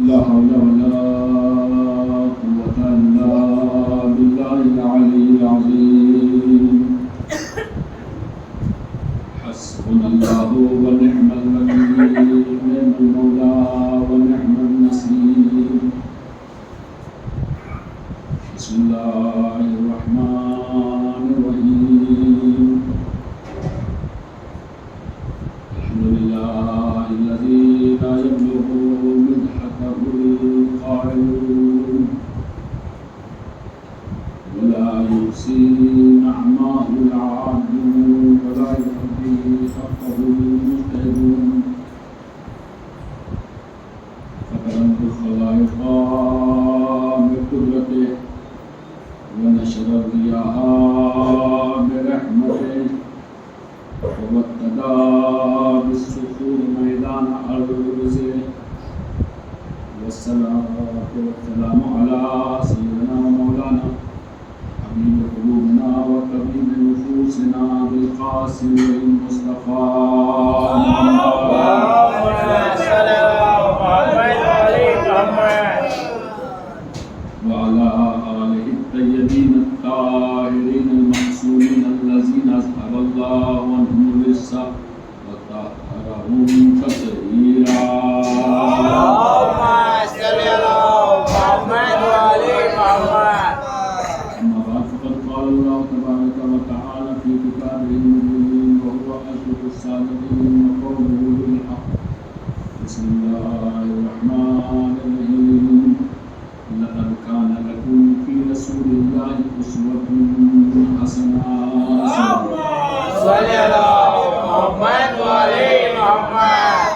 لا حول ولا قوة إلا بالله العلي العظيم حسبنا الله ونعم الوكيل نعم المولى ونعم النصير بسم الله الرحمن الرحيم الحمد لله الذي لا يبلغ مدحته القائلون ولا يحصي نعماه العادون ولا يؤدي حقه المجتهدون فكرمت الخلائق بقدرته ونشر الرياح برحمته وابتدى بالصخور ميدان أرضه والصلاة والسلام على سيدنا ومولانا حبيب قلوبنا وطبيب نفوسنا بالقاسم المصطفى وعلى آله الطيبين الطاهرين المعصومين الذين أذهب الله عنهم الرجس وطهرهم تطهيرا أما بعد فقد قال الله تبارك وتعالى في كتابه المبين وهو أشرف الصادقين وقوله بالحق بسم الله الرحمن الرحيم لقد كان لكم في رسول الله أسوة حسنة صلی اللہ محمد وعلی محمد.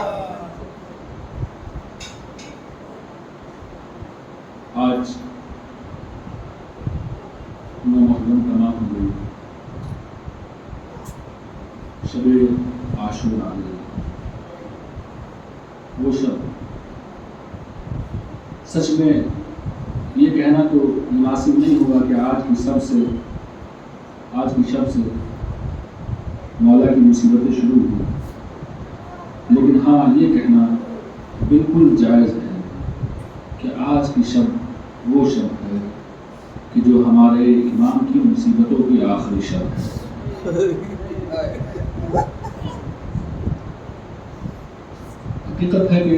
آج 9 محرم تمام ہو گئی، شب عاشور آ گئی. وہ شب سچ میں یہ کہنا تو مناسب نہیں ہوگا کہ آج کی شب سے مولا کی مصیبتیں شروع ہوئی، لیکن ہاں یہ کہنا بالکل جائز ہے کہ آج کی شب وہ شب ہے کہ جو ہمارے امام کی مصیبتوں کی آخری شب ہے. حقیقت ہے کہ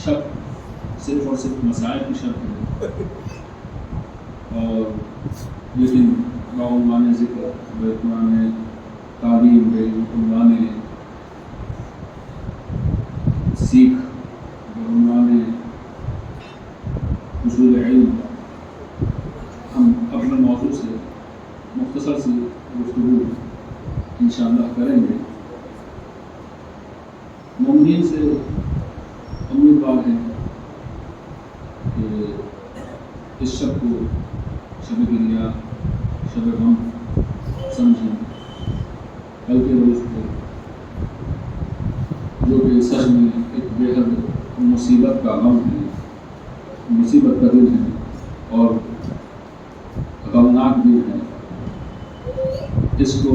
شب صرف اور صرف مسائل کی شب ہے، اور لیکن عنوان ذکر عنوان تعلیم عنوان سیکھ عنوان حصول علم ہم اپنے موضوع سے مختصر سی گفتگو انشاءاللہ کریں گے. مومنین سے امیدوار ہیں کہ اس شب کو شب گریہ شب غم سمجھیں. کل کے روز کو جو کہ سچ میں ایک بے حد مصیبت کا غم ہے، مصیبت کا دن ہے اور غمناک دن ہے، اس کو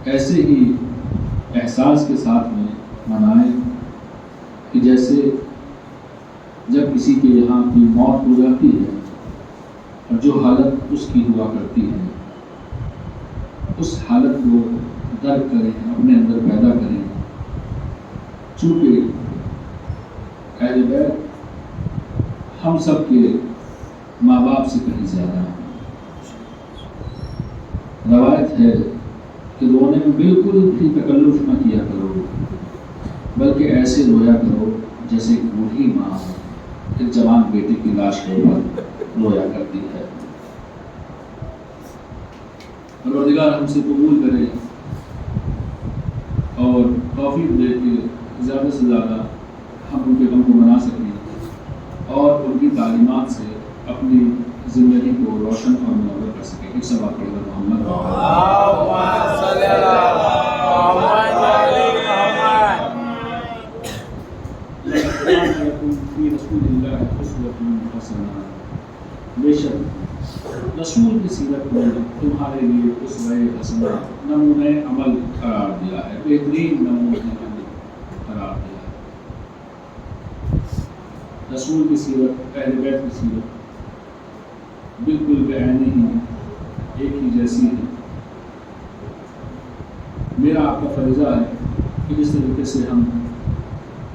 ایسے ہی احساس کے ساتھ میں منائیں کہ جیسے جب کسی کے یہاں کی موت ہو جاتی ہے اور جو حالت اس کی ہوا کرتی ہے اس حالت کو درک کریں، اپنے اندر پیدا کریں. چونکہ اہل بیت ہم سب کے ماں باپ سے کہیں زیادہ ہیں. روایت ہے کہ رونے میں بالکل بھی تکلف نہ کیا کرو، بلکہ ایسے رویا کرو جیسے ایک بوڑھی ماں ایک جوان بیٹے کی لاش کے اوپر رویا کرتی ہے. پروردگار ہم سے قبول کرے اور توفیق دے کہ زیادہ سے زیادہ ہم ان کے غم کو منا سکیں اور ان کی تعلیمات سے اپنی زندگی کو روشن اور منور کر سکیں. ایک سب آپ محمد بے شک رسول کی سیرت میں تمہارے لیے اسوہ حسنہ نمونۂ عمل قرار دیا ہے. بہترین نمونے قرار دیا ہے۔ رسول کی سیرت، اہل بیت کی سیرت بالکل بعین ہی ایک ہی جیسی ہے۔ میرا آپ کا فریضہ ہے کہ جس طریقے سے ہم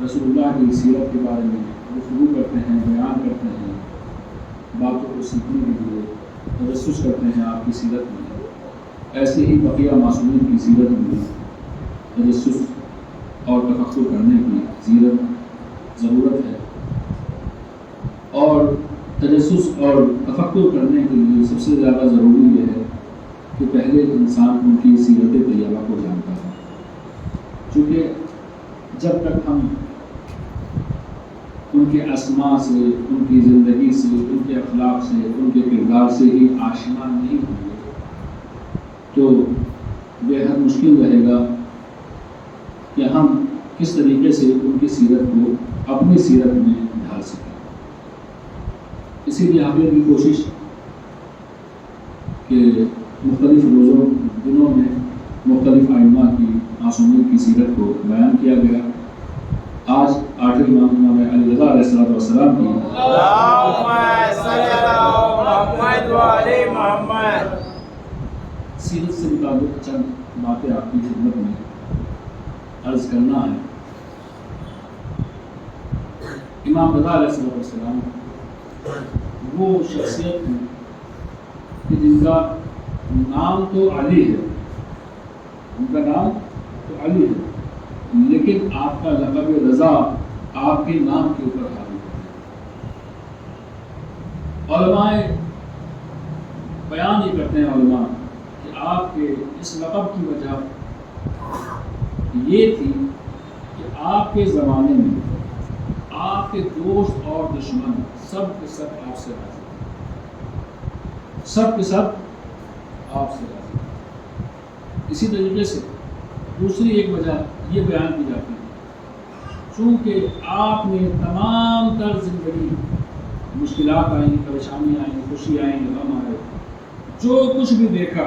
رسول اللہ کی سیرت کے بارے میں گفتگو کرتے ہیں، بیان کرتے ہیں، باتوں کو سیکھنے کے لیے تجسس کرتے ہیں آپ کی سیرت میں، ایسے ہی بقیہ معصومین کی سیرت میں تجسس اور تفکر کرنے کی ضرورت ہے۔ اور تجسس اور تفکر کرنے کے لیے سب سے زیادہ ضروری یہ ہے کہ پہلے انسان ان کی سیرت طیبہ کو جانتا ہے، چونکہ جب تک ہم ان کے اسماء سے، ان کی زندگی سے، ان کے اخلاق سے، ان کے کردار سے ہی آشنا نہیں ہوں گے تو بے حد مشکل رہے گا کہ ہم کس طریقے سے ان کی سیرت کو اپنی سیرت میں ڈھال سکیں۔ اسی لیے حافظ کی کوشش کہ مختلف روزوں دنوں میں مختلف ائمہ کی معصومین کی سیرت کو بیان کیا گیا۔ آج آخری امام علی رضا علیہ السلام کی اللہم صلی علی محمد و علی محمد سیرت سے متعلق چند باتیں آپ کی خدمت میں عرض کرنا ہے۔ امام رضا علیہ السلام وہ شخصیت ہیں کہ جن کا نام تو علی ہے، ان کا نام تو علی ہے، لیکن آپ کا لقب رضا آپ کے نام کے اوپر حاوی ہے۔ علماء بیان یہ کرتے ہیں علماء کہ آپ کے اس لقب کی وجہ یہ تھی کہ آپ کے زمانے میں آپ کے دوست اور دشمن سب کے سب آپ سے راضی، سب کے سب آپ سے راضی۔ اسی طریقے سے دوسری ایک وجہ یہ بیان کی جاتی ہے چونکہ آپ نے تمام تر زندگی مشکلات آئیں، پریشانی آئیں، خوشی آئیں، غم آئے، جو کچھ بھی دیکھا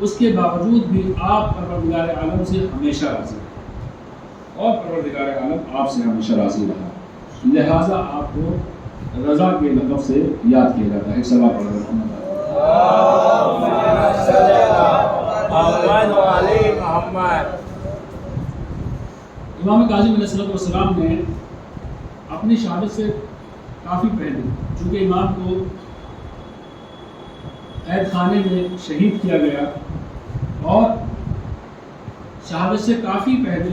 اس کے باوجود بھی آپ پروردگار عالم سے ہمیشہ راضی رہے اور پروردگار عالم آپ سے ہمیشہ راضی رہا، لہٰذا آپ کو رضا کے لقب سے یاد کیا جاتا ہے۔ سب آپ امام کاظم علیہ السلام نے اپنی شہادت سے کافی پہلے، چونکہ امام کو قید خانے میں شہید کیا گیا اور شہادت سے کافی پہلے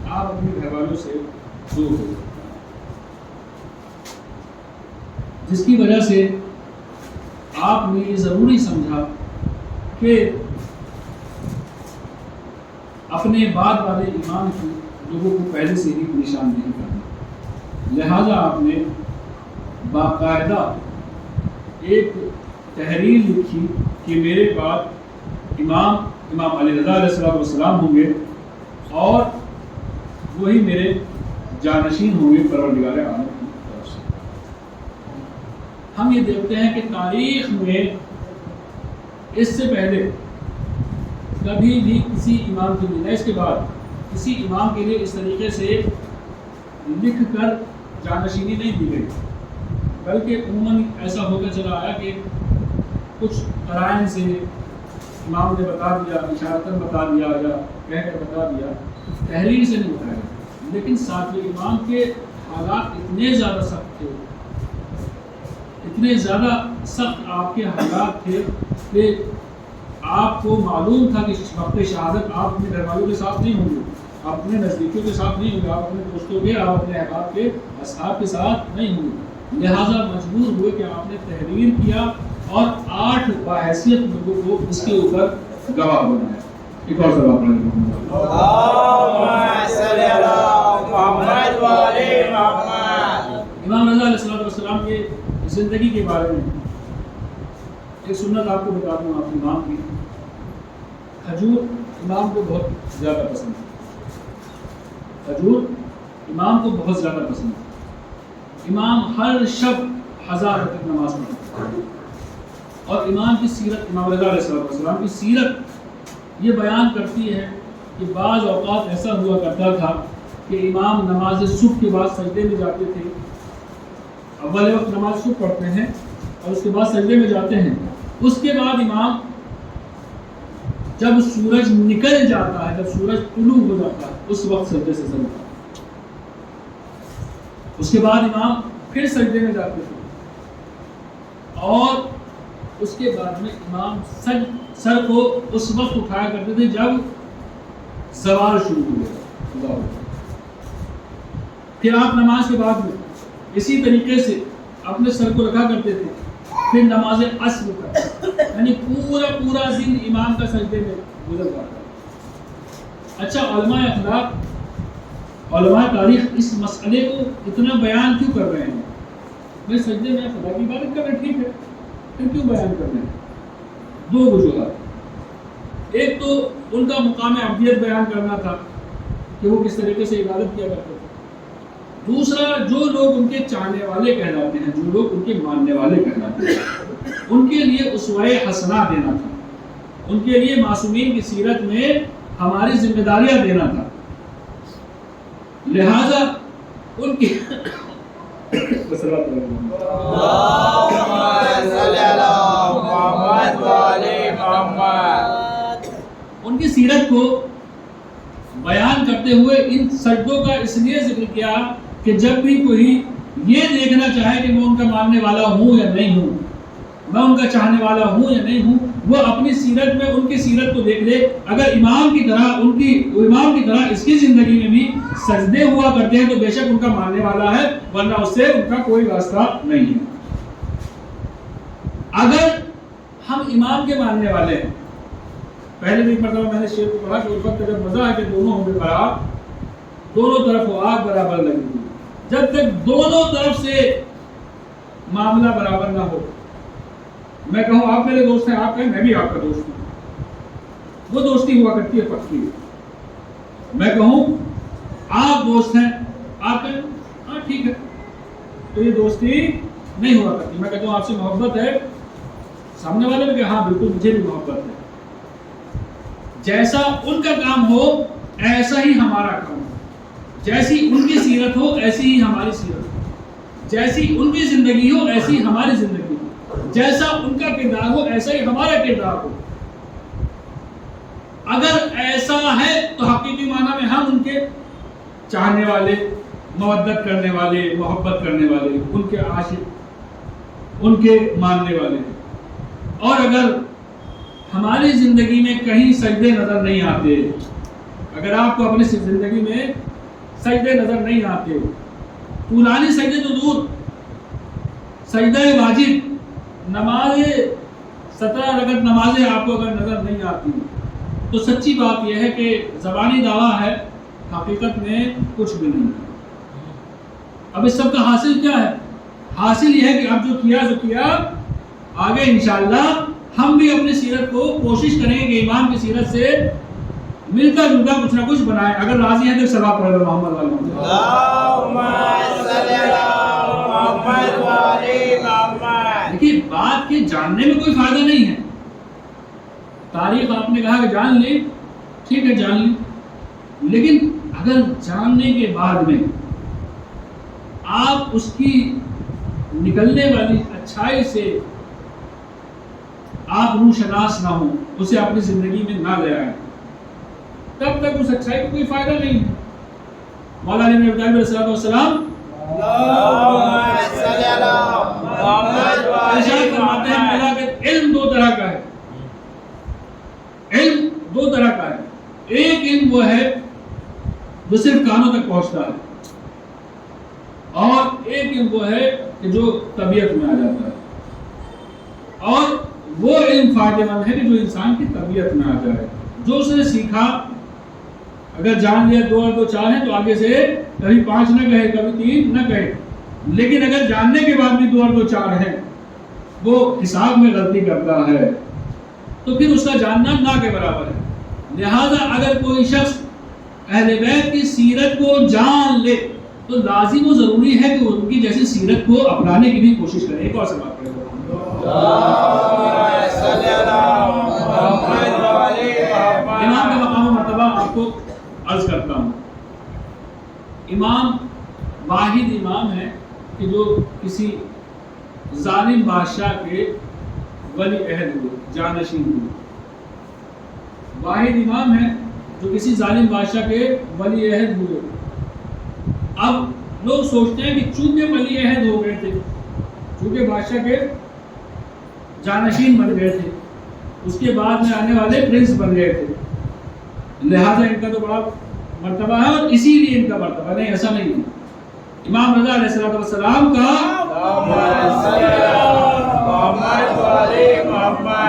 آپ اپنے گھر والوں سے دور ہو گئے، جس کی وجہ سے آپ نے یہ ضروری سمجھا کہ اپنے بعد والے امام کی لوگوں کو پہلے سے ہی پریشان نہیں کرنا، لہذا آپ نے باقاعدہ ایک تحریر لکھی کہ میرے بعد امام علی رضا علیہ السلام ہوں گے اور وہی میرے جانشین ہوں گے پروردگار عالم کی طرف سے۔ ہم یہ دیکھتے ہیں کہ تاریخ میں اس سے پہلے کبھی بھی کسی امام کے لیے، اس کے بعد کسی امام کے لیے اس طریقے سے لکھ کر جانشینی نہیں دی گئی، بلکہ عموماً ایسا ہوتا چلا آیا کہ کچھ قرائن سے امام نے بتا دیا، اشارتاً بتا دیا یا کہہ کر بتا دیا، تحریر سے نہیں بتایا۔ لیکن ساتویں امام کے حالات اتنے زیادہ سخت تھے، اتنے زیادہ سخت آپ کے حالات تھے کہ آپ کو معلوم تھا کہ وقت شہادت آپ اپنے گھر والوں کے ساتھ نہیں ہوں گے، آپ اپنے نزدیکیوں کے ساتھ نہیں ہوں گے، آپ اپنے دوستوں کے، آپ اپنے احباب کے، اصحاب کے ساتھ نہیں ہوں گے، لہٰذا مجبور ہوئے کہ آپ نے تحریر کیا اور 8 باحیثیت لوگوں کو اس کے اوپر گواہ بنایا۔ ایک اور سوال پڑھیں گے۔ امام رضا علیہ السلام کے زندگی کے بارے میں ایک سنت آپ کو بتا دوں، آپ امام کی کھجور امام کو بہت زیادہ پسند ہے، کھجور امام کو بہت زیادہ پسند ہے۔ امام ہر شب 1000 رکعت نماز پڑھتے ہیں اور امام کی سیرت، امام رضا علیہ السلام کی سیرت یہ بیان کرتی ہے کہ بعض اوقات ایسا ہوا کرتا تھا کہ امام نماز صبح کے بعد سجدے میں جاتے تھے. اول وقت نماز صبح پڑھتے ہیں اور اس کے بعد سجدے میں جاتے ہیں. اس کے بعد امام جب سورج نکل جاتا ہے، جب سورج طلوع ہو جاتا ہے، اس وقت سجدے سے سجدہ. اس کے بعد امام پھر سجدے میں جاتے تھے اور اس کے بعد میں امام سر کو اس وقت اٹھایا کرتے تھے جب زوال شروع ہو گیا. پھر آپ نماز کے بعد میں اسی طریقے سے اپنے سر کو رکھا کرتے تھے. پھر نماز عصر کا یعنی پورا دن امام کا سجدے میں گزر جاتا. اچھا، علماء اخلاق، علماء تاریخ اس مسئلے کو اتنا بیان کیوں کر رہے ہیں؟ میں سجدے میں خدا کی عبادت کر رہے، ٹھیک ہے، پھر کیوں بیان کر رہے ہیں؟ دو وجوہات. ایک تو ان کا مقام عبدیت بیان کرنا تھا کہ وہ کس طریقے سے عبادت کیا کرتے تھے. دوسرا، جو لوگ ان کے چاہنے والے کہلاتے ہیں، جو لوگ ان کے ماننے والے کہلاتے ہیں، ان کے لیے اسوہ حسنہ دینا تھا، ان کے لیے معصومین کی سیرت میں ہماری ذمہ داریاں دینا تھا. لہذا ان کی ان کی سیرت کو بیان کرتے ہوئے ان سجدوں کا اس لیے ذکر کیا کہ جب بھی کوئی یہ دیکھنا چاہے کہ میں ان کا ماننے والا ہوں یا نہیں ہوں، میں ان کا چاہنے والا ہوں یا نہیں ہوں، وہ اپنی سیرت میں ان کی سیرت کو دیکھ لے. اگر امام کی طرح اس کی زندگی میں بھی سجدے ہوا کرتے ہیں تو بے شک ان کا ماننے والا ہے، ورنہ اس سے ان کا کوئی واسطہ نہیں ہے. اگر ہم امام کے ماننے والے ہیں، پہلے بھی مرتبہ میں نے شعر کو پڑھا کہ اس وقت جب مزہ ہے کہ دونوں ہوں گے برابر، دونوں طرف وہ آگ برابر لگی ہوئی. جب تک دونوں طرف سے معاملہ برابر نہ ہو، میں کہوں آپ میرے دوست ہیں، آپ کہیں میں بھی آپ کا دوست ہوں، وہ دوستی ہوا کرتی ہے پکی. میں کہوں آپ دوست ہیں، آپ کہیں ہاں ٹھیک ہے، تو یہ دوستی نہیں ہوا کرتی. میں کہتا ہوں آپ سے محبت ہے، سامنے والے میں کہ ہاں بالکل مجھے بھی محبت ہے. جیسا ان کا کام ہو ایسا ہی ہمارا کام ہو، جیسی ان کی سیرت ہو ایسی ہی ہماری سیرت ہو، جیسی ان کی زندگی ہو ایسی ہماری زندگی ہو، جیسا ان کا کردار ہو ایسا ہی ہمارا کردار ہو. اگر ایسا ہے تو حقیقی معنی میں ہم ان کے چاہنے والے، مودت کرنے والے، محبت کرنے والے، ان کے عاشق، ان کے ماننے والے. اور اگر ہماری زندگی میں کہیں سجدے نظر نہیں آتے، اگر آپ کو اپنی زندگی میں سجدے نظر نہیں آتے، طولانی سجدے تو دور، سجدہ واجب، نماز 17 رکعت نمازیں آپ کو اگر نظر نہیں آتی تو سچی بات یہ ہے کہ زبانی دعویٰ ہے، حقیقت میں کچھ بھی نہیں. اب اس سب کا حاصل کیا ہے؟ حاصل یہ ہے کہ اب جو کیا آگے انشاءاللہ ہم بھی اپنی سیرت کو کوشش کریں گے کہ امام کی سیرت سے ملتا جلتا کچھ نہ کچھ بنائیں. اگر راضی ہیں تو صلوات پڑھ لو محمد علی محمد. دیکھیے بات کے جاننے میں کوئی فائدہ نہیں ہے. تاریخ آپ نے کہا کہ جان لی، ٹھیک ہے جان لی، لیکن اگر جاننے کے بعد میں آپ اس کی نکلنے والی اچھائی سے آپ روح شناس نہ ہوں، اسے اپنی زندگی میں نہ لے آئیں، تب تک اس اچھائی کو کوئی فائدہ نہیں ہے. مولا علی بن ابی طالب علیہ السلام ارشاد فرماتے ہیں مولا کہ علم دو طرح کا ہے، علم دو طرح کا ہے. ایک علم وہ ہے جو صرف کانوں تک پہنچتا ہے، اور ایک علم وہ ہے کہ جو طبیعت میں آ جاتا ہے. اور وہ علم فائدہ مند ہے کہ جو انسان کی طبیعت میں آ جائے، جو اس نے سیکھا. اگر جان لیا 2 اور 2 4 ہیں تو آگے سے کبھی 5 نہ کہے، کبھی 3 نہ کہے. لیکن اگر جاننے کے بعد بھی 2 اور 2 4 ہیں، وہ حساب میں غلطی کرتا ہے تو پھر اس کا جاننا نہ کے برابر ہے. لہذا اگر کوئی شخص اہل بیت کی سیرت کو جان لے تو لازم و ضروری ہے کہ ان کی جیسی سیرت کو اپنانے کی بھی کوشش کرے. ایک اور سے بات کریں، امام کا مقام و مرتبہ آپ کو عرض کرتا ہوں، امام واحد امام ہے کہ جو کسی ظالم بادشاہ کے ولی عہد ہوئے، جانشین ہوئے. واحد امام ہے جو کسی ظالم بادشاہ کے ولی عہد ہوئے. اب لوگ سوچتے ہیں کہ چونکہ ولی عہد ہو گئے تھے، چونکہ بادشاہ کے جانشین بن گئے تھے، اس کے بعد میں آنے والے پرنس بن گئے تھے، لہذا ان کا تو بڑا مرتبہ ہے اور اسی لیے ان کا مرتبہ. نہیں، ایسا نہیں ہے. امام رضا علیہ السلام کا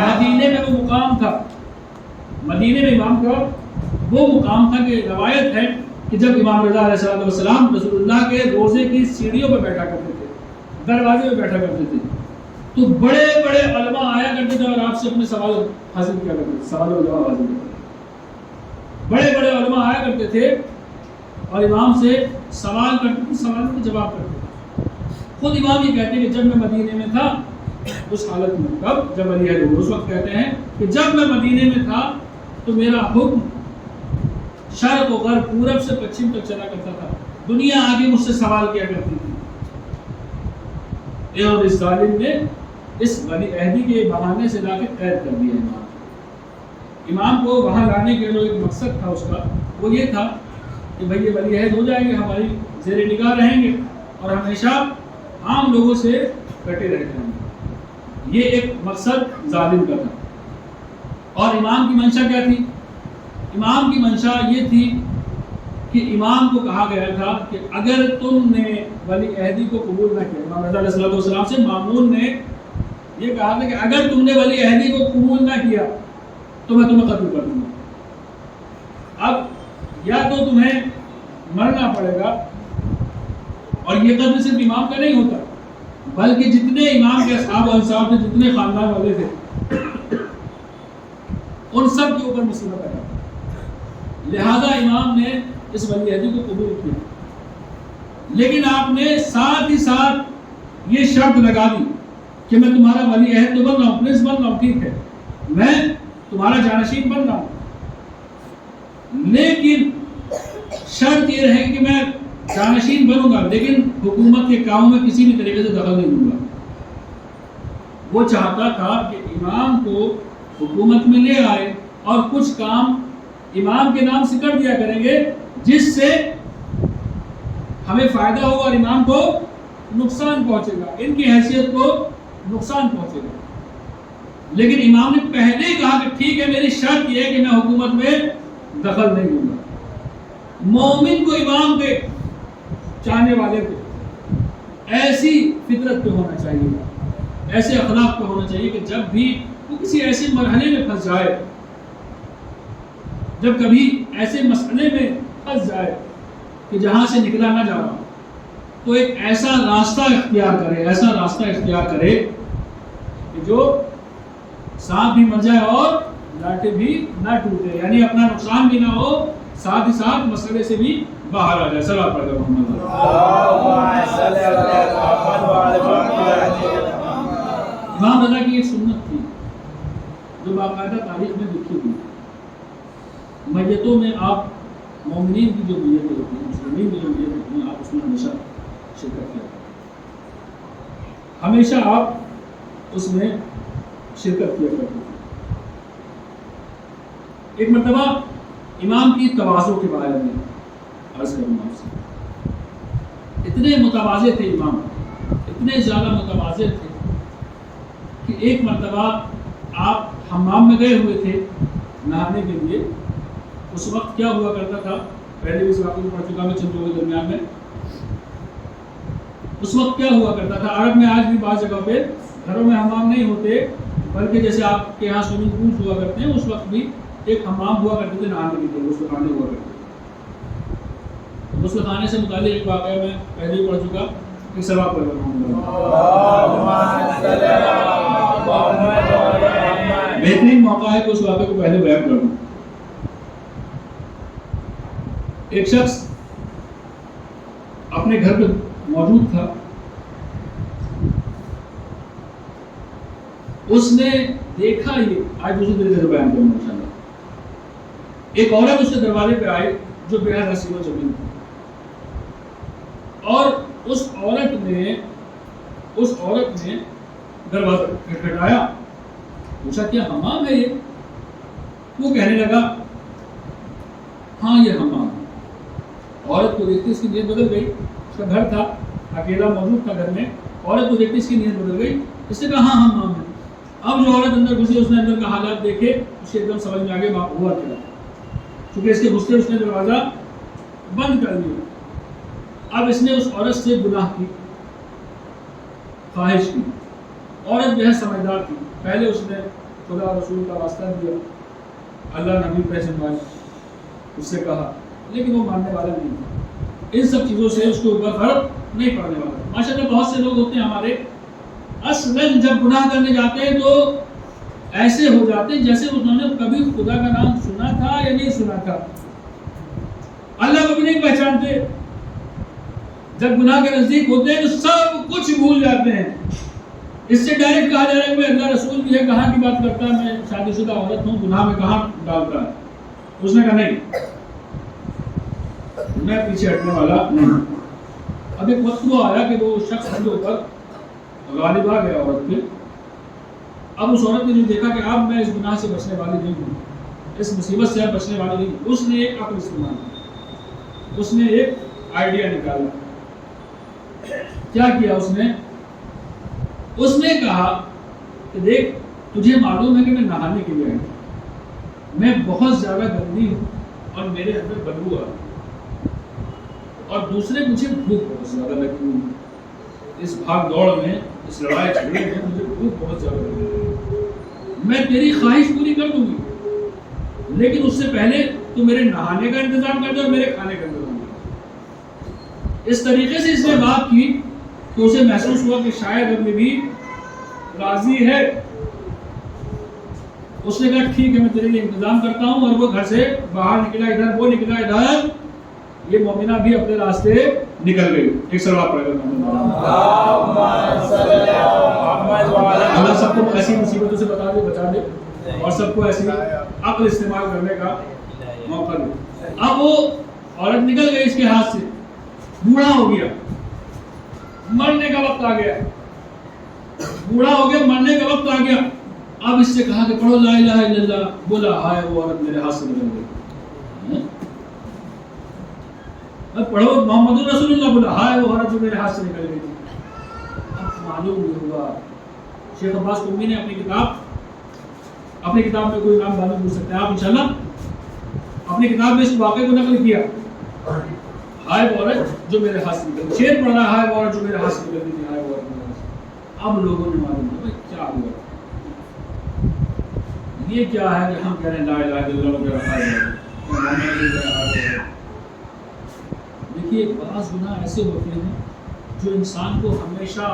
مدینے میں وہ مقام تھا، مدینے میں امام کا وہ مقام تھا کہ روایت ہے کہ جب امام رضا علیہ السلام رسول اللہ کے روزے کی سیڑھیوں پہ بیٹھا کرتے تھے، دروازے پہ بیٹھا کرتے تھے، تو بڑے بڑے علماء آیا کرتے تھے اور آپ سے اپنے سوال حاصل کیا کرتے تھے، سوال و جواب حاصل کرتے تھے. بڑے بڑے علماء آیا کرتے تھے اور امام سے سوال کرتے تھے، سوالوں کے جواب کرتے تھے. خود امام یہ کہتے ہیں کہ جب میں مدینے میں تھا اس حالت میں، کب؟ جب علی ہے اس وقت کہتے ہیں کہ جب میں مدینے میں تھا تو میرا حکم شرق و غرب، پورب سے پچھم تک چلا کرتا تھا. دنیا آگے مجھ سے سوال کیا کرتی تھی، اور اس ظالم نے اس ولی عہدی کے بہانے سے لا کے قید کر دیا. امام کو وہاں لانے کے جو ایک مقصد تھا اس کا، وہ یہ تھا کہ بھئی یہ ولی عہد ہو جائیں گے، ہماری زیر نگاہ رہیں گے اور ہمیشہ عام لوگوں سے کٹے رہ جائیں گے. یہ ایک مقصد ظالم کا تھا. اور امام کی منشا کیا تھی؟ امام کی منشا یہ تھی کہ امام کو کہا گیا تھا کہ اگر تم نے ولی عہدی کو قبول نہ کیا، امام رضا علیہ السلام سے مامون نے یہ کہا تھا کہ اگر تم نے ولی عہدی کو قبول نہ کیا تو میں تمہیں قتل کر دوں گا. اب یا تو تمہیں مرنا پڑے گا، اور یہ قتل صرف امام کا نہیں ہوتا بلکہ جتنے امام کے اصحاب و انصاب تھے، جتنے خاندان والے تھے، ان سب کے اوپر مصیبت آیا. لہذا امام نے اس ولی عہدی کو قبول کیا، لیکن آپ نے ساتھ ہی ساتھ یہ شرط لگا دی کہ میں تمہارا ولی عہد تو بن رہا ہوں، پرنس بن رہا ہوں، ٹھیک ہے، میں تمہارا جانشین بن رہا ہوں، لیکن شرط یہ رہے کہ میں جانشین بنوں گا لیکن حکومت کے کاموں میں کسی بھی طریقے سے دخل نہیں دوں گا. وہ چاہتا تھا کہ امام کو حکومت میں لے آئے اور کچھ کام امام کے نام سے کر دیا کریں گے جس سے ہمیں فائدہ ہوگا اور امام کو نقصان پہنچے گا، ان کی حیثیت کو نقصان پہنچے گا. لیکن امام نے پہلے ہی کہا کہ ٹھیک ہے، میری شرط یہ ہے کہ میں حکومت میں دخل نہیں دوں گا. مومن کو امام کے چاہنے والے کو ایسی فطرت پہ ہونا چاہیے، ایسے اخلاق پہ ہونا چاہیے کہ جب بھی وہ کسی ایسے مرحلے میں پھنس جائے، جب کبھی ایسے مسئلے میں پھنس جائے کہ جہاں سے نکلا نہ جا رہا، تو ایک ایسا راستہ اختیار کرے، ایسا راستہ اختیار کرے کہ جو سانپ بھی مر جائے اور لاٹھی بھی نہ ٹوٹے، یعنی اپنا نقصان بھی نہ ہو، ساتھ ہی ساتھ مسئلے سے بھی باہر آ جائے. صلوات پڑھ کر محمد امام رضا کی ایک سنت تھی جو باقاعدہ تاریخ میں لکھی ہوئی. میتوں میں آپ مومنین کی جو میتیں ہوتی ہیں، مسلمین کی جو میتیں ہوتی ہیں، آپ اس میں ہمیشہ شرکت کیا کریں، ہمیشہ آپ اس میں شرکت کیا کرتے ہیں. ایک مرتبہ امام کی تواضع کے بارے میں عرض کروں آپ سے. اتنے متواضع تھے امام، اتنے زیادہ متواضع تھے کہ ایک مرتبہ آپ حمام میں گئے ہوئے تھے نہانے کے لیے. اس وقت کیا ہوا کرتا تھا، پہلے بھی اس واقعے کو پڑھ چکا میں چند لوگوں کے درمیان میں. اس وقت کیا ہوا کرتا تھا، عرب میں آج بھی بعض جگہ پہ گھروں میں حمام نہیں ہوتے بلکہ جیسے آپ کے یہاں سوئمنگ پول ہوا کرتے ہیں، اس وقت بھی ایک حمام ہوا کرتے تھے نہانے کے لیے، غسل خانے ہوا کرتے تھے. غسل خانے سے متعلق ایک واقعہ میں پہلے ہی پڑھ چکا، ایک ثواب پڑھ رہا ہوں. بہترین موقع ہے کہ اس واقعے کو پہلے بیان کر دوں. ایک شخص اپنے گھر پہ موجود تھا، اس نے دیکھا، یہ آج دوسری طریقے سے بیان کروں انشاءاللہ. ایک عورت اس کے دروازے پہ آئی جو بے حد حسین و جمیل تھی، اور اس عورت نے دروازہ کھٹکھٹایا، پوچھا کیا حمام ہے یہ؟ وہ کہنے لگا ہاں یہ حمام ہے۔ عورت کو دیکھتے اس کی نیت بدل گئی، اس کا گھر تھا، اکیلا موجود تھا گھر میں، عورت کو دیکھتے اس کی نیت بدل گئی، اس نے کہا ہاں حمام ہے۔ اب جو عورت اندر گھسی اس نے اندر کا حالات دیکھے، اس کے ایک دم سمجھ میں آ گیا ہوا کیا، کیونکہ اس کے گھستے اس نے دروازہ بند کر دیا۔ اب اس نے اس عورت سے گناہ کی، خواہش کی۔ عورت بے حد سمجھدار تھی، پہلے اس نے خدا رسول کا واسطہ دیا، اللہ نبی پہچنوائے، اس سے کہا، لیکن وہ ماننے والا نہیں تھا۔ ان سب چیزوں سے اس کے اوپر فرق نہیں پڑنے والا۔ ماشاءاللہ بہت سے لوگ ہوتے ہیں ہمارے، اصلاً جب گناہ کرنے جاتے ہیں تو ایسے ہو جاتے ہیں جیسے انہوں نے کبھی خدا کا نام سنا تھا یا نہیں سنا تھا، اللہ کو بھی نہیں پہچانتے۔ جب گناہ کے نزدیک ہوتے ہیں تو سب کچھ بھول جاتے ہیں۔ اس سے ڈائریکٹ کہا جا رہا ہے کہ اللہ رسول بھی ہے، کہاں کی بات کرتا ہے، میں شادی شدہ عورت ہوں، گناہ میں کہاں ڈالتا ہے؟ اس نے کہا نہیں، میں پیچھے ہٹنے والا نہیں۔ اب ایک وقت وہ آیا کہ وہ شخص کے اوپر غالب آ گیا عورت پہ۔ اب اس عورت نے جو دیکھا کہ اب میں اس گناہ سے بچنے والی نہیں ہوں، اس مصیبت سے اب بچنے والی نہیں ہوں، اس نے ایک عقل استعمال کیا، اس نے ایک آئیڈیا نکالا۔ کیا کیا اس نے کہا کہ دیکھ تجھے معلوم ہے کہ میں نہانے کے لیے آئی ہوں، میں بہت زیادہ گندی ہوں اور میرے اندر بدبو آ رہی ہے، اور دوسرے مجھے بھوک بہت زیادہ لگی ہوئی ہے، اس بھاگ دوڑ میں، اس لڑائی جھگڑے میں مجھے بھوک بہت زیادہ لگی ہوئی ہے، میں تیری خواہش پوری کر دوں گی، لیکن اس سے پہلے تو میرے نہانے کا انتظام کر دے اور میرے کھانے کا انتظام کر۔ اس طریقے سے اس نے بات کی تو اسے محسوس ہوا کہ شاید اب بھی راضی ہے۔ اس نے کہا ٹھیک ہے میں تیرے لیے انتظام کرتا ہوں، اور وہ گھر سے باہر نکلا، ادھر وہ نکلا ادھر، یہ مومنہ بھی اپنے راستے نکل گئی۔ ایک سلوات پڑھ کر اللہ سب کو ایسی مصیبتوں سے بچا دے اور سب کو ایسی عقل استعمال کرنے کا موقع دے۔ اب وہ عورت نکل گئی اس کے ہاتھ سے، بوڑھا ہو گیا، مرنے کا وقت آ گیا، بوڑھا ہو گیا، مرنے کا وقت آ گیا۔ اب اس سے کہا کہ پڑھو لا الہ الا اللہ، بولا ہائے وہ عورت میرے ہاتھ سے نکل گئی، اب پڑھو محمد رسول اللہ، بولا ہائے وہ عورت جو میرے ہاتھ سے نکل گئی تھی۔ اب معلوم نہیں ہوا، شیخ عباس قمی نے اپنی کتاب میں کوئی نام معلوم پوچھ سکتے ہیں آپ انشاءاللہ، اپنی کتاب میں اس واقعے کو نقل کیا، ہائے وہ عورت جو میرے ہاتھ سے نکل گئی، شعر پڑھ رہا ہے ہائے وہ عورت جو میرے ہاتھ سے نکل گئی تھی، ہائے وہ عورت میرے ہاتھ سے۔ اب لوگوں نے معلوم کیا کیا ہوا، یہ کیا ہے کہ ہم کہہ رہے ہیں لا الہ الا اللہ وغیرہ ہائے۔ دیکھیے بعض گناہ ایسے ہوتے ہیں جو انسان کو ہمیشہ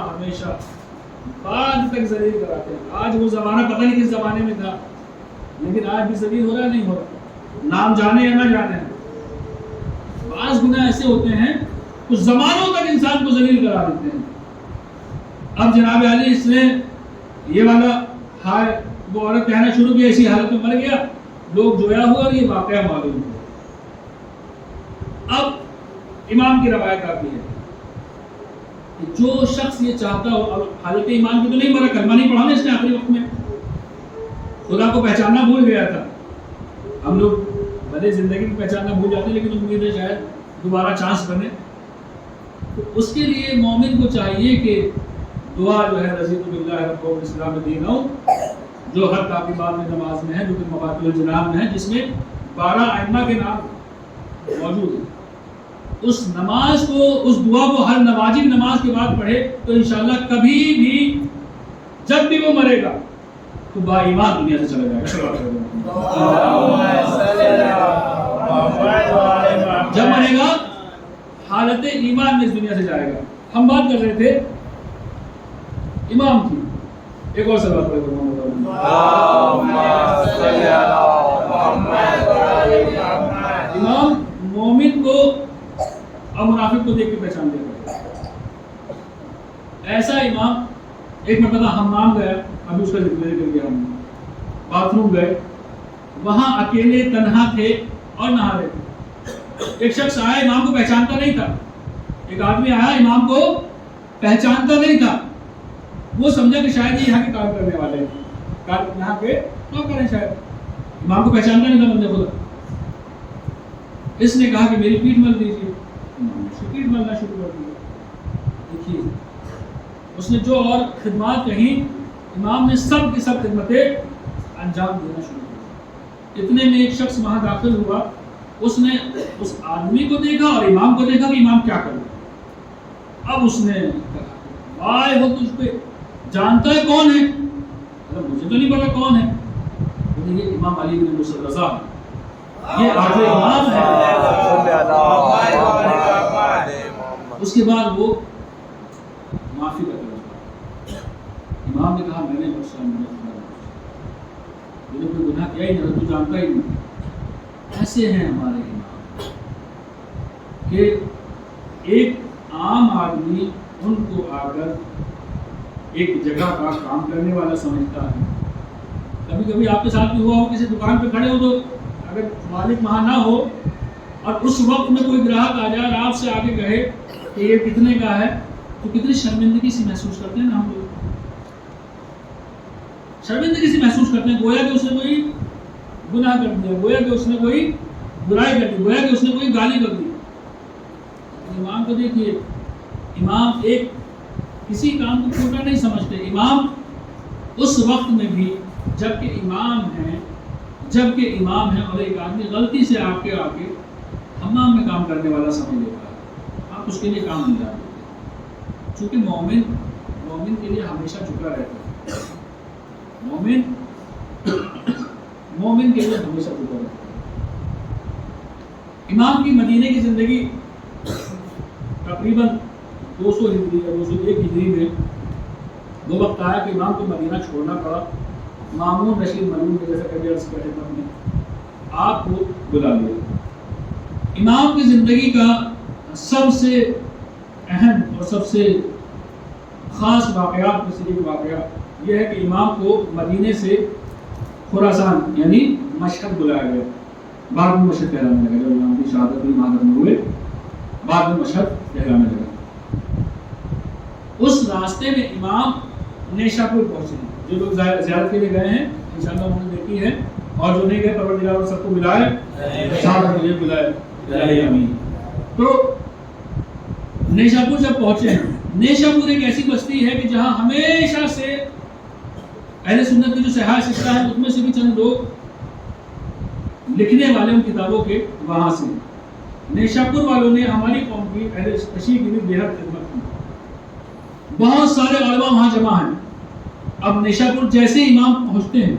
بعد تک ذلیل کراتے ہیں۔ آج وہ زمانہ پتہ نہیں کس زمانے میں تھا، لیکن آج بھی ذلیل ہو رہا ہے نہیں ہو رہا، نام جانے یا نہ جانے۔ بعض گناہ ایسے ہوتے ہیں کچھ زمانوں تک انسان کو ذلیل کرا دیتے ہیں۔ اب جناب علی اس نے یہ والا ہائے وہ عورت کہنا شروع کیا، اسی حالت میں مر گیا، لوگ جویا ہوا اور یہ واقعہ معلوم ہوا۔ اب امام کی روایت آتی ہے کہ جو شخص یہ چاہتا ہو، اب حالت ایمان کی تو نہیں مرا، کلمہ نہیں پڑھا نا اس نے آخری وقت میں، خدا کو پہچاننا بھول گیا تھا۔ ہم لوگ بھلے زندگی کو پہچاننا بھول جاتے ہیں، لیکن امید ہے شاید دوبارہ چانس بنے۔ تو اس کے لیے مومن کو چاہیے کہ دعا جو ہے رضیت باللہ رب والاسلام دینا، جو ہر تعقیبات میں نماز میں ہے، جو کہ مفاتیح الجنان میں ہے، جس میں 12 ائمہ کے نام موجود ہیں، اس نماز کو، اس دعا کو ہر واجب نماز کے بعد پڑھے تو انشاءاللہ کبھی بھی جب بھی وہ مرے گا تو با ایمان دنیا سے چلا جائے گا، جب مرے گا حالت ایمان میں اس دنیا سے جائے گا۔ ہم بات کر رہے تھے امام کی، ایک اور سوال پڑھیں امام مومن کو اور منافق کو دیکھ کے پہچان دے گا۔ ایسا امام، ایک مرتبہ حمام گیا، ابھی اس کا ذکر کر گیا، ہم باتھ روم گئے، وہاں اکیلے تنہا تھے، اور نہا رہے تھے. ایک شخص آیا, امام کو پہچانتا نہیں تھا. ایک آدمی آیا, امام کو پہچانتا نہیں تھا. وہ سمجھا کہ شاید یہ یہاں کے کام کرنے والے ہیں, یہاں کے کام کریں شاید. امام کو پہچانتا نہیں تھا بندے خدا. اس نے کہا کہ میری پیٹھ مل دیجیے. پیٹھ ملنا شروع کر دیا. دیکھیے اس نے جو اور خدمات کہیں, امام نے سب کی سب خدمتیں انجام دینا شروع کر. اتنے میں ایک شخص وہاں داخل ہوا. اس نے اس آدمی کو دیکھا اور امام کو دیکھا کہ امام کیا کر رہا ہے. اب اس نے کہا آئے وہ تجھ پہ جانتا ہے کون ہے؟ مجھے تو نہیں پتا کون ہے. یہ امام علی بن موسیٰ رضا, یہ آخری امام ہے. اس کے بعد وہ معافی کا طلب. امام نے کہا میں نے بخشا, میں نے کوئی گناہ کیا ہی نہیں, تو جانتا ہی نہیں. ایسے ہیں ہمارے امام کہ ایک عام آدمی ان کو آ کر ایک جگہ کا کام کرنے والا سمجھتا ہے. کبھی کبھی آپ کے ساتھ بھی ہوا ہو, کسی دکان پہ کھڑے ہو تو اگر مالک وہاں نہ ہو اور اس وقت میں کوئی گراہک آ جائے اور آپ سے آگے کہے کہ یہ کتنے کا ہے, تو کتنی شرمندگی سے محسوس کرتے ہیں نا ہم لوگ. شرمندگی سے محسوس کرتے ہیں, گویا کہ اس نے کوئی گناہ کر دیا, گویا کہ اس نے کوئی برائی کر دی, گویا کہ اس نے کوئی گالی کر دی. امام کو دیکھیے, امام ایک کسی کام کو چھوٹا نہیں سمجھتے. امام اس وقت میں بھی جبکہ امام ہیں اور ایک آدمی غلطی سے آپ کے آگے حمام میں کام کرنے والا سمجھ لیتا ہے, آپ اس کے لیے کام نہیں جانتے. چونکہ مومن کے لیے ہمیشہ جھکا رہتا ہے. مومن کے لیے ہمیشہ جھکا رہتا ہے. امام کی مدینے کی زندگی تقریباً 200 ہجری یا 201 ہجری میں وہ وقت آیا کہ امام کو مدینہ چھوڑنا پڑا. مامون رشید ملعون نے جیسا کبھی عرض کیا ہے آپ کو بلا لیا. امام کی زندگی کا سب سے اہم اور سب سے خاص واقعات میں سے ایک واقعہ یہ ہے کہ امام کو مدینے سے خراسان یعنی مشہد بلایا گیا. بعد میں مشہد کہلانے لگا. جب امام کی شہادت ہوئی, مہاجر میں ہوئے, بعد میں مشہد کہلانے لگا. اس راستے میں امام نیشا پور پہنچے. جو لوگ زیارت کے لیے گئے ہیں انشاءاللہ انہوں نے دیکھی ہے, اور جو نہیں گئے پروردگار سب کو ملائے, شہادت کے لیے بلائے. تو نیشا پور جب پہنچے ہیں, نیشا پور ایک ایسی بستی ہے کہ جہاں ہمیشہ سے اہل سنت کی جو صحاح سکہ ہے اس میں سے بھی چند لوگ لکھنے والے ان کتابوں کے وہاں سے. نیشا پور والوں نے ہماری قوم کی اہل تشیع کی بھی بے حد خدمت کی. بہت سارے علماء وہاں جمع ہیں. اب نیشا پور جیسے امام پہنچتے ہیں,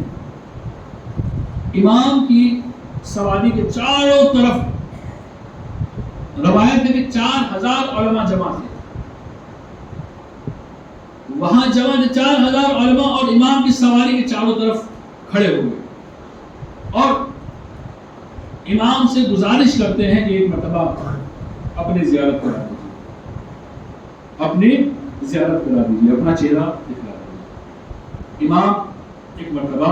امام کی سواری کے چاروں طرف روایت ہے کہ 4000 علماء جمع تھے. وہاں جمع 4000 علماء اور امام کی سواری کے چاروں طرف کھڑے ہوئے اور امام سے گزارش کرتے ہیں کہ ایک مرتبہ اپنی زیارت کرا دیجیے, اپنی زیارت کرا دیجیے, اپنا چہرہ دکھلا دیجیے. امام ایک مرتبہ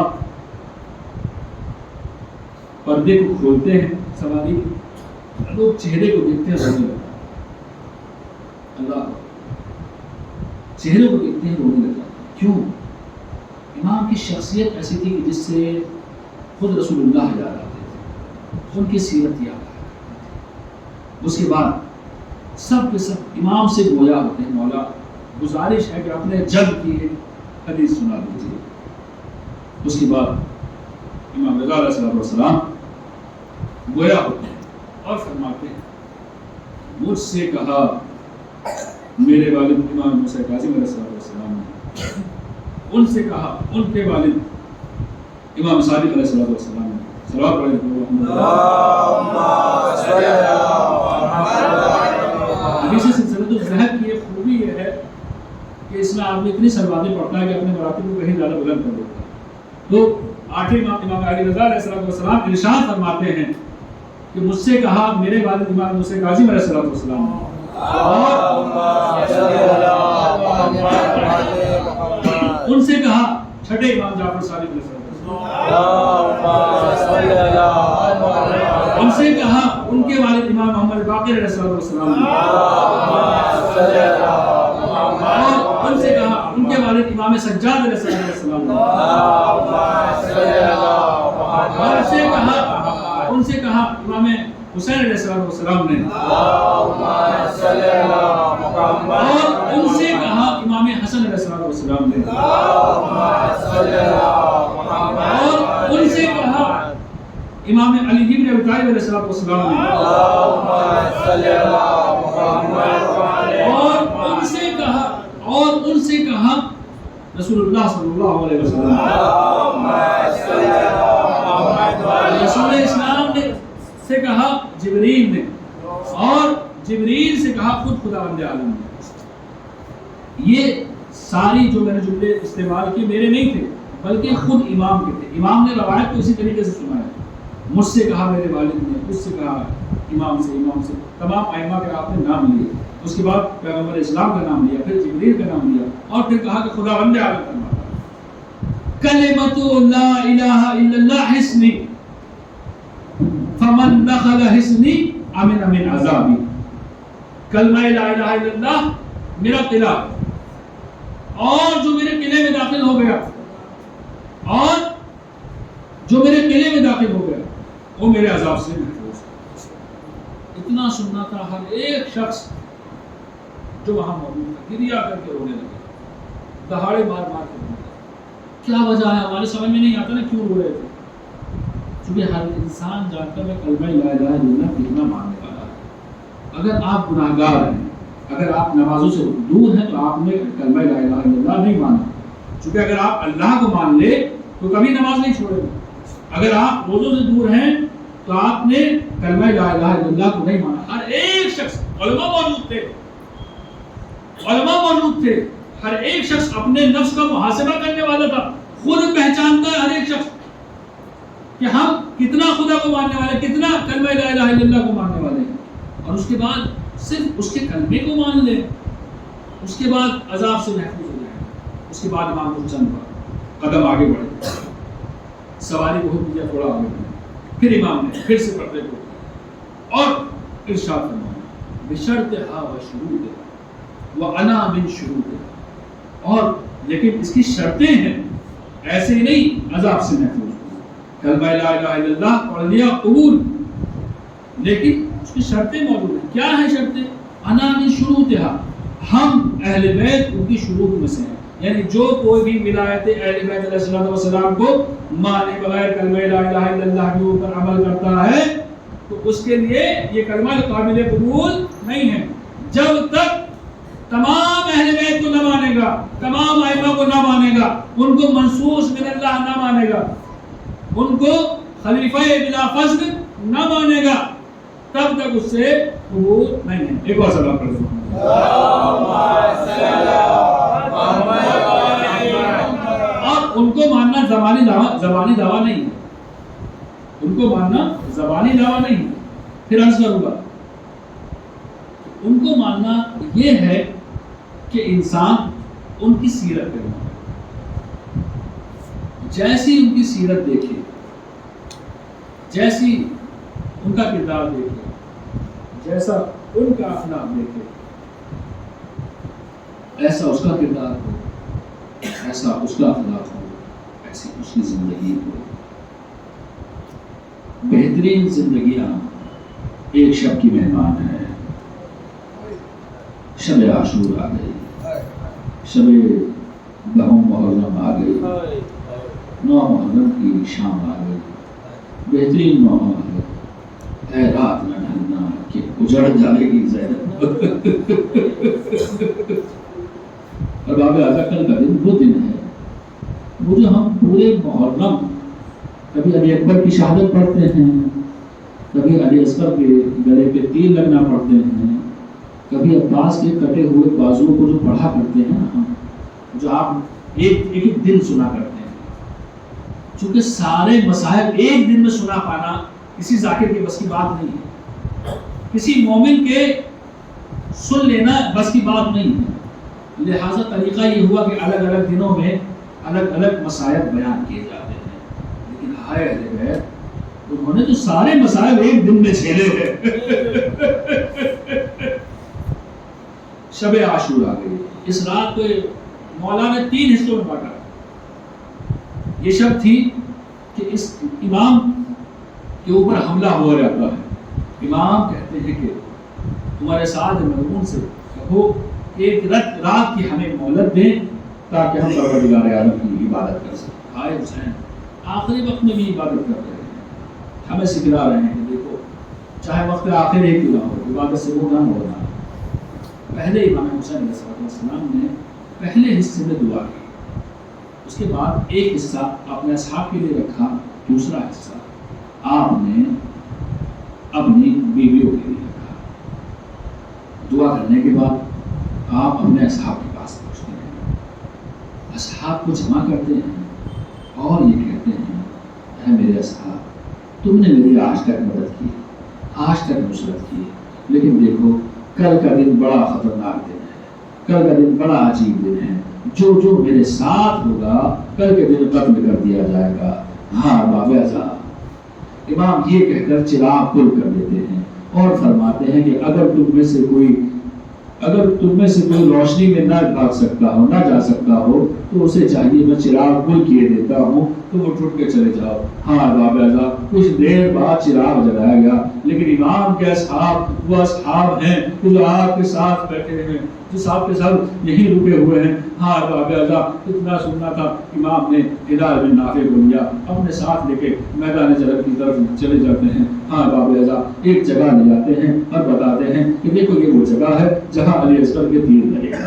پردے کو کھولتے ہیں سواری کے, لوگ چہرے کو دیکھتے ہیں رونے لگتا ہے. اللہ چہرے کو دیکھتے ہیں رونے لگتا ہے. کیوں؟ امام کی شخصیت ایسی تھی کہ جس سے خود رسول اللہ یاد آتے تھے, ان کی سیرت یاد آتی. اس کے بعد سب کے سب امام سے گویا ہوتے ہیں, مولا گزارش ہے کہ اپنے جد کی ایک حدیث سنا دیجیے. اس کے بعد امام رضا علیہ السلام گویا ہوتے ہیں اور فرماتے ہیں مجھ سے کہا میرے والد امام موسیٰ کاظم علیہ السلام نے, ان سے کہا ان کے والد امام صادق علیہ السلام نے. صلوات پڑھیں حدیث سلسلۃ الذہب کی ایک خوبی یہ ہے کہ اس میں آدمی اتنی سلواتیں پڑھتا ہے کہ اپنے مراتب کو کہیں زیادہ بلند کر دیتا ہے. تو آٹھویں امام علی رضا علیہ السلام ارشاد فرماتے ہیں کہ مجھ سے کہا میرے والد امام موسیٰ کاظم علیہ السلام نے, اور ان سے کہا چھٹے امام جعفر صادق علیہ السلام. ان سے کہا ان کے والد امام محمد باقر علیہ السلام نے، اور ان سے کہا ان کے والد امام سجاد علیہ السلام نے، اور ان سے کہا امام حسین علیہ السلام نے، اور ان سے کہا امام حسن علیہ السلام نے، اور ان سے کہا امام علی بن ابی طالب علیہ السلام نے، اور ان سے کہا رسول اللہ صلی اللہ علیہ وسلم، رسول اسلام نے سے کہا جبریل نے، اور جبریل سے کہا خود خداوند عالم نے۔ یہ ساری جو میں نے جملے استعمال کی میرے نہیں تھے بلکہ خود امام کے تھے۔ امام نے روایت کو اسی طریقے سے سنایا، مجھ سے کہا میرے والد نے، مجھ سے کہا امام سے تمام ائمہ کے آپ نے نام لیے، اس کے بعد پیغمبر اسلام کا نام لیا، پھر جبریل کا نام لیا، اور پھر کہا کہ خداوند عالم کا نام۔ کلمۃ لا الہ الا اللہ حسنی فمن دخل حسنی امن من عذابی۔ کلمہ لا الہ الا اللہ میرا قلعہ، اور جو میرے قلعے میں داخل ہو گیا، اور جو میرے قلعے میں داخل ہو گیا وہ میرے عذاب سے محفوظ ہے۔ اتنا سننا تھا ہر ایک شخص جو وہاں موجود تھا، گریا کر کے رونے لگے، دہاڑے مار مار کے رونے لگے۔ کیا وجہ ہے ہمارے سمجھ میں نہیں آتا نا کیوں رو رہے تھے، کیونکہ ہر انسان جانتا ہے کلمہ لا الہ الا اللہ کتنا ماننے والا ہے۔ اگر آپ گناہگار ہیں، اگر آپ نمازوں سے دور ہیں تو آپ نے کلمہ لا الہ الا اللہ نہیں مانا، چونکہ اگر آپ اللہ کو مان لے تو کبھی نماز نہیں چھوڑے گا۔ اگر آپ روزوں سے دور ہیں تو آپ نے کلمہ لا الہ الا اللہ کو نہیں مانا۔ ہر ایک شخص، علماء موجود تھے، ہر ایک شخص اپنے نفس کا محاسبہ کرنے والا تھا، خود پہچانتا ہے ہر ایک شخص کہ ہم کتنا خدا کو ماننے والے، کتنا کلمہ لا الہ الا اللہ کو ماننے والے ہیں، اور اس کے بعد صرف اس کے کلمے کو مان لیں، اس کے بعد عذاب سے محفوظ ہو جائیں۔ اس کے بعد امام کو چند قدم آگے بڑھے، سواری بہت دیا، تھوڑا آگے بڑھے، پھر امام نے پھر سے پردے کو اور ارشاد فرمایا بشرطھا و شروطھا وانا من شروطھا، اور لیکن اس کی شرطیں ہیں، ایسے ہی نہیں عذاب سے محفوظ۔ کلمہ لا الہ الا اللہ پڑھ لیا قبول، لیکن اس کی شرطیں موجود ہیں۔ کیا ہیں شرطیں؟ انا من شروطھا، ہم اہل بیت ان کی شروط میں سے ہیں، یعنی جو کوئی بھی ولایت اہل بیت علیہ السلام کو مانے بغیر کلمہ لا الہ الا اللہ کے اوپر عمل کرتا ہے تو اس کے لیے یہ کلمہ قابل قبول نہیں ہے، جب تک تمام اہل بیت کو نہ مانے گا، تمام ائمہ کو نہ مانے گا، ان کو منصوص من اللہ نہ مانے گا، ان کو خلیفہ بلا فضل نہ مانے گا، تب تک اس سے قبول نہیں ہے۔ ایک اور سلام پڑھ دو۔ اور ان کو ماننا زبانی دعویٰ نہیں ہے، ان کو ماننا زبانی دعویٰ نہیں ہے۔ پھر عرض کروں گا، ان کو ماننا یہ ہے کہ انسان ان کی سیرت کرنا، جیسی ان کی سیرت دیکھے، جیسی ان کا کردار دیکھے، جیسا ان کا اخلاق دیکھے، ایسا اس کا کردار ہو، ایسا اس کا اخلاق ہو، ایسی اس کی زندگی ہو۔ بہترین زندگیاں ایک شب کی مہمان ہے۔ شب عاشور آ گئی، شب دہم محرم آ گئی، 9 محرم کی شام آ گئی، بہترین ماحول ہے۔ اے رات نہ ڈھلنا کہ اجڑ جائے گی زینب۔ اور باب اعظم کل کا دن وہ دن ہے وہ جو ہم پورے محرم کبھی علی اکبر کی شہادت پڑھتے ہیں، کبھی علی اصغر کے گلے پہ تیر لگنا پڑھتے ہیں، کبھی عباس کے کٹے ہوئے بازوؤں کو جو پڑھا کرتے ہیں نا ہم، جو آپ ایک دن سنا کرتے ہیں، چونکہ سارے مصاحب ایک دن میں سنا پانا کسی ذاکر کے بس کی بات نہیں ہے، کسی مومن کے سن لینا بس کی بات نہیں ہے۔ لہٰذا طریقہ یہ ہوا کہ الگ الگ دنوں میں الگ الگ مصائب بیان کیے جاتے ہیں۔ آئے اہل بیت انہوں نے تو سارے مسائل ایک دن میں جھیلے ہیں. شب عاشور آ گئی. اس رات کو مولا نے 3 حصوں میں بانٹا. یہ شب تھی کہ اس امام کے اوپر حملہ ہو رہا ہے. امام کہتے ہیں کہ تمہارے ساتھ مرمون سے کہو ایک رات کی ہمیں مہلت دیں تاکہ ہم پروردگار عالم کی عبادت کر سکیں. آئے حسین آخری وقت میں بھی عبادت کر رہے ہیں, ہمیں سکھلا رہے ہیں کہ دیکھو چاہے وقت آخر ایک نہ ہو, عبادت سے وہ نہ ہونا. پہلے امام حسین علیہ السلام نے پہلے حصے میں دعا کی, اس کے بعد ایک حصہ اپنے اصحاب کے لیے رکھا, دوسرا حصہ آپ نے اپنی بیویوں کے لیے رکھا. دعا کرنے کے بعد آپ اپنے اصحاب کے پاس پہنچتے ہیں, اصحاب کو جمع کرتے ہیں اور یہ کہتے ہیں اے میرے اصحاب تم نے میری آج تک مدد کی, آج تک نصرت کی, لیکن دیکھو کل کا دن بڑا خطرناک دن ہے, کل کا دن بڑا عجیب دن ہے, جو جو میرے ساتھ ہوگا کل کے دن قتل کر دیا جائے گا. ہاں باب اعظم. امام یہ کہہ کر چراغ کل کر دیتے ہیں اور فرماتے ہیں کہ اگر تم میں سے کوئی روشنی میں نہ بھاگ سکتا ہو, نہ جا سکتا ہو, تو اسے چاہیے میں چراغ کل کیے دیتا ہوں تو وہ ٹوٹ کے چلے جاؤ. ہاں باب اعظم. کچھ دیر بعد چراغ جلایا گیا, لیکن امام کے اصحاب وہ اصحاب ہیں جو آپ کے ساتھ بیٹھے ہیں, جو آپ کے ساتھ یہی رکے ہوئے ہیں. ہاں باب اعظم اتنا سننا تھا. امام نے ہلال بن نافع کو لیا, اپنے ساتھ لے کے میدان جلد کی طرف چلے جاتے ہیں. ہاں باب اعظم ایک جگہ لے جاتے ہیں اور بتاتے ہیں کہ دیکھو یہ وہ جگہ ہے جہاں علی اصغر کے تیر لگے گا.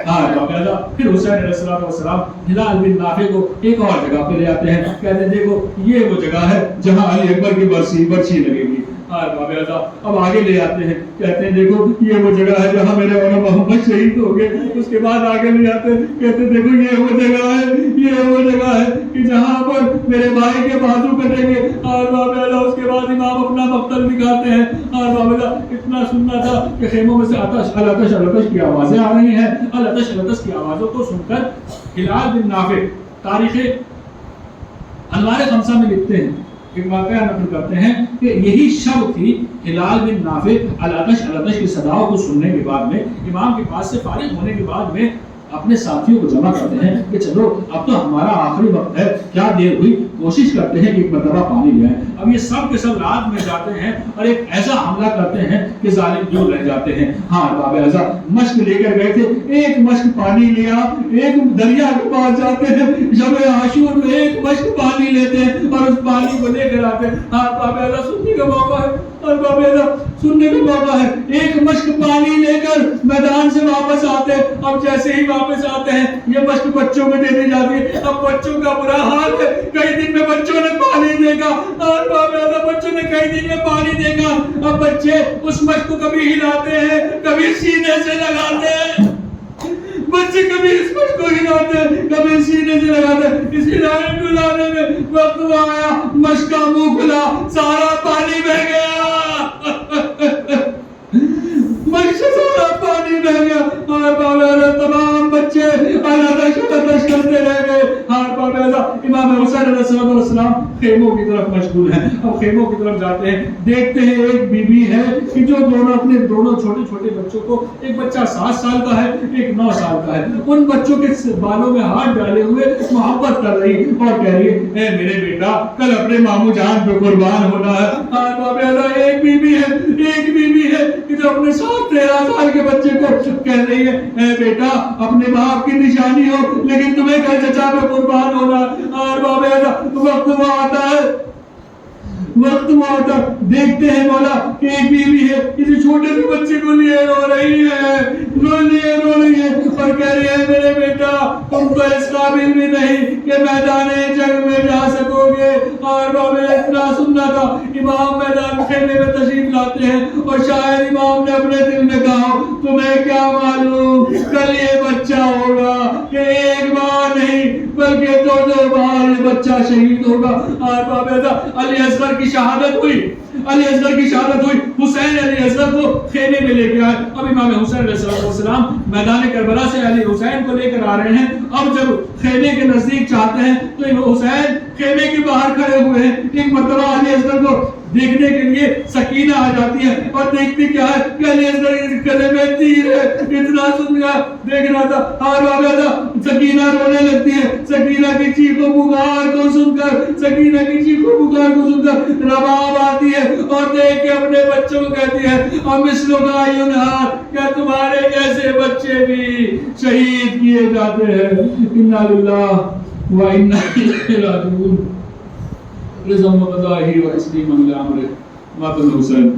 ہاں باب اعظم پھر حسین علیہ السلام ہلال بن نافع کو ایک اور جگہ پہ لے آتے ہیں, کہتے ہیں دیکھو یہ وہ جگہ ہے جہاں علی اکبر کی برچھی لگے گی. ہاں باب اعظم اب آگے لے آتے ہیں, کہتے ہیں دیکھو یہ وہ جگہ ہے جہاں میرے مولانا محمد شہید ہو گئے. اس کے بعد آگے لے آتے ہیں, کہتے ہیں دیکھو یہ وہ جگہ ہے, یہ وہ جگہ ہے کہ جہاں پر میرے بھائی کے بازو کٹیں گے. اور باب اعظم اس کے بعد امام اپنا مقتل دکھاتے ہیں. اور باب اعظم اتنا سننا تھا کہ خیموں میں سے الاتش کی آوازیں آ رہی ہیں. الاتش کی آوازوں کو سن کر ہلال بن نافع تاریخ انوار خمسہ میں لکھتے ہیں, ایک واقعہ نقل کرتے ہیں کہ یہی شب تھی. ہلال بن نافع الاتش کی صداؤں کو سننے کے بعد میں امام کے پاس سے فارغ ہونے کے بعد میں اپنے ساتھیوں کو جمع کرتے ہیں کہ چلو اب تو ہمارا آخری وقت ہے, کیا دیر ہوئی, کوشش کرتے ہیں کہ ایک مرتبہ پانی لے آئیں. اب یہ سب کے سب رات میں جاتے ہیں اور ایک ایسا حملہ کرتے ہیں کہ ظالم کیوں رہ جاتے ہیں. ہاں باب اعظم مشق لے کر گئے تھے, ایک مشق پانی لیا, ایک دریا کے پاس جاتے ہیں, شب عاشور میں ایک مشق پانی لیتے ہیں اور اس پانی کو لے کر آتے ہیں. ہاں باب اعظم سننے کا موقع ہے, اور باب اعظم سننے کا موقع ہے, ایک مشق پانی لے کر میدان سے واپس آتے ہیں. اب جیسے ہی واپس آتے ہیں یہ مشق بچوں کو دے دی جاتی ہے. اب بچوں کا برا حال ہے, کئی دن میں بچوں نے پانی دیکھا, اور باب اعظم بچوں نے کئی دن میں پانی دیکھا. اب بچے اس مشق کو کبھی ہلاتے ہیں, کبھی سینے سے لگاتے ہیں. بچے کبھی اس مشق کو ہلاتے ہیں, کبھی سینے سے لگاتے ہیں. اس ہلانے ڈلانے میں وقت آیا, مشق کا منہ کھلا, سارا پانی بہ گیا. مشق سے سارا پانی بہ گیا. اور باب اعظم تمام بچے الاتش کرتے رہ گئے. اور باب اعظم امام حسین علیہ السلام خیموں کی طرف مشغول ہیں. اب خیموں کی طرف جاتے ہیں, دیکھتے ہیں ایک بی بی ہے کہ جو اپنے دونوں چھوٹے چھوٹے بچوں کو, ایک بچہ 7 سال کا ہے, ایک 9 سال کا ہے, ان بچوں کے بالوں میں ہاتھ ڈالے ہوئے محبت کر رہی اور کہہ رہی ہے اے میرے بیٹا کل اپنے ماموں جان پہ قربان ہونا ہے. اور باب اعظم ایک بی بی ہے کہ جو اپنے 13 سال کے بچے کو کہہ رہی ہے اے بیٹا اپنے باپ کی نشانی ہو, لیکن تمہیں کل چچا پہ قربان ہونا. اور باب اعظم وقت وہ آتا ہے, دیکھتے ہیں مولا کہ ایک بیوی ہے کسی چھوٹے سے بچے کو لیے رو رہی ہے اور کہہ رہی ہے میرے بیٹا تم تو اس قابل بھی نہیں کہ میدان جنگ میں جا سکو گے. اور باب اتنا سننا تھا, امام میدان خیمے میں تشریف لاتے ہیں اور شاید امام نے اپنے دل میں کہا تمہیں کیا معلوم کل یہ بچہ ہوگا کہ ایک بار نہیں بلکہ 2 بار یہ بچہ شہید ہوگا. اور باب علی اصغر کی شہادت ہوئی, علی اصغر کی شہادت ہوئی، حسین علی اصغر کو خیمے میں لے کے آئے. اب امام حسین علیہ السلام میدان کربلا سے علی حسین کو لے کر آ رہے ہیں. اب جب خیمے کے نزدیک چاہتے ہیں تو امام حسین خیمے کے باہر کھڑے ہوئے ہیں. ایک مرتبہ علی اصغر کو دیکھنے کے لیے سکینہ آ جاتی ہے اور دیکھتی کیا ہے کہ علی اصغر کے گلے میں تیر ہے. اتنا سن گیا دیکھ رہا تھا، ہار آ گیا تھا. سکینہ رونے لگتی ہے. سکینہ کی چیخ و پکار کو سن کر، سکینہ کی چیخ و پکار کو سن کر رباب آتی ہے اور دیکھ کے اپنے بچوں کو کہتی ہے مثلک ینہار، کیا تمہارے جیسے بچے بھی شہید کیے جاتے ہیں. انا للہ و انا الیہ راجعون. رضا اللہ و تسلیم علی امرہ مات الحسین.